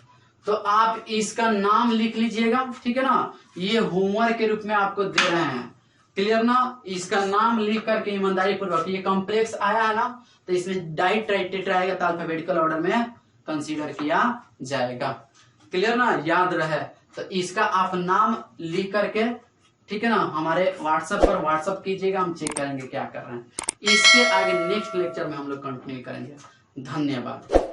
तो आप इसका नाम लिख लीजिएगा, ठीक है ना। ये होमवर्क के रूप में आपको दे रहे हैं, क्लियर ना। इसका नाम लिख करके ईमानदारी पूर्वक, ये कॉम्प्लेक्स आया है ना, तो इसमें डाई ट्राई टेट्रा आएगा तो अल्फाबेटिकल ऑर्डर में कंसीडर किया जाएगा, क्लियर ना, याद रहे। तो इसका आप नाम लिख करके, ठीक है ना, हमारे व्हाट्सएप पर व्हाट्सएप कीजिएगा, हम चेक करेंगे क्या कर रहे हैं। इसके आगे नेक्स्ट लेक्चर में हम लोग कंटिन्यू करेंगे। धन्यवाद।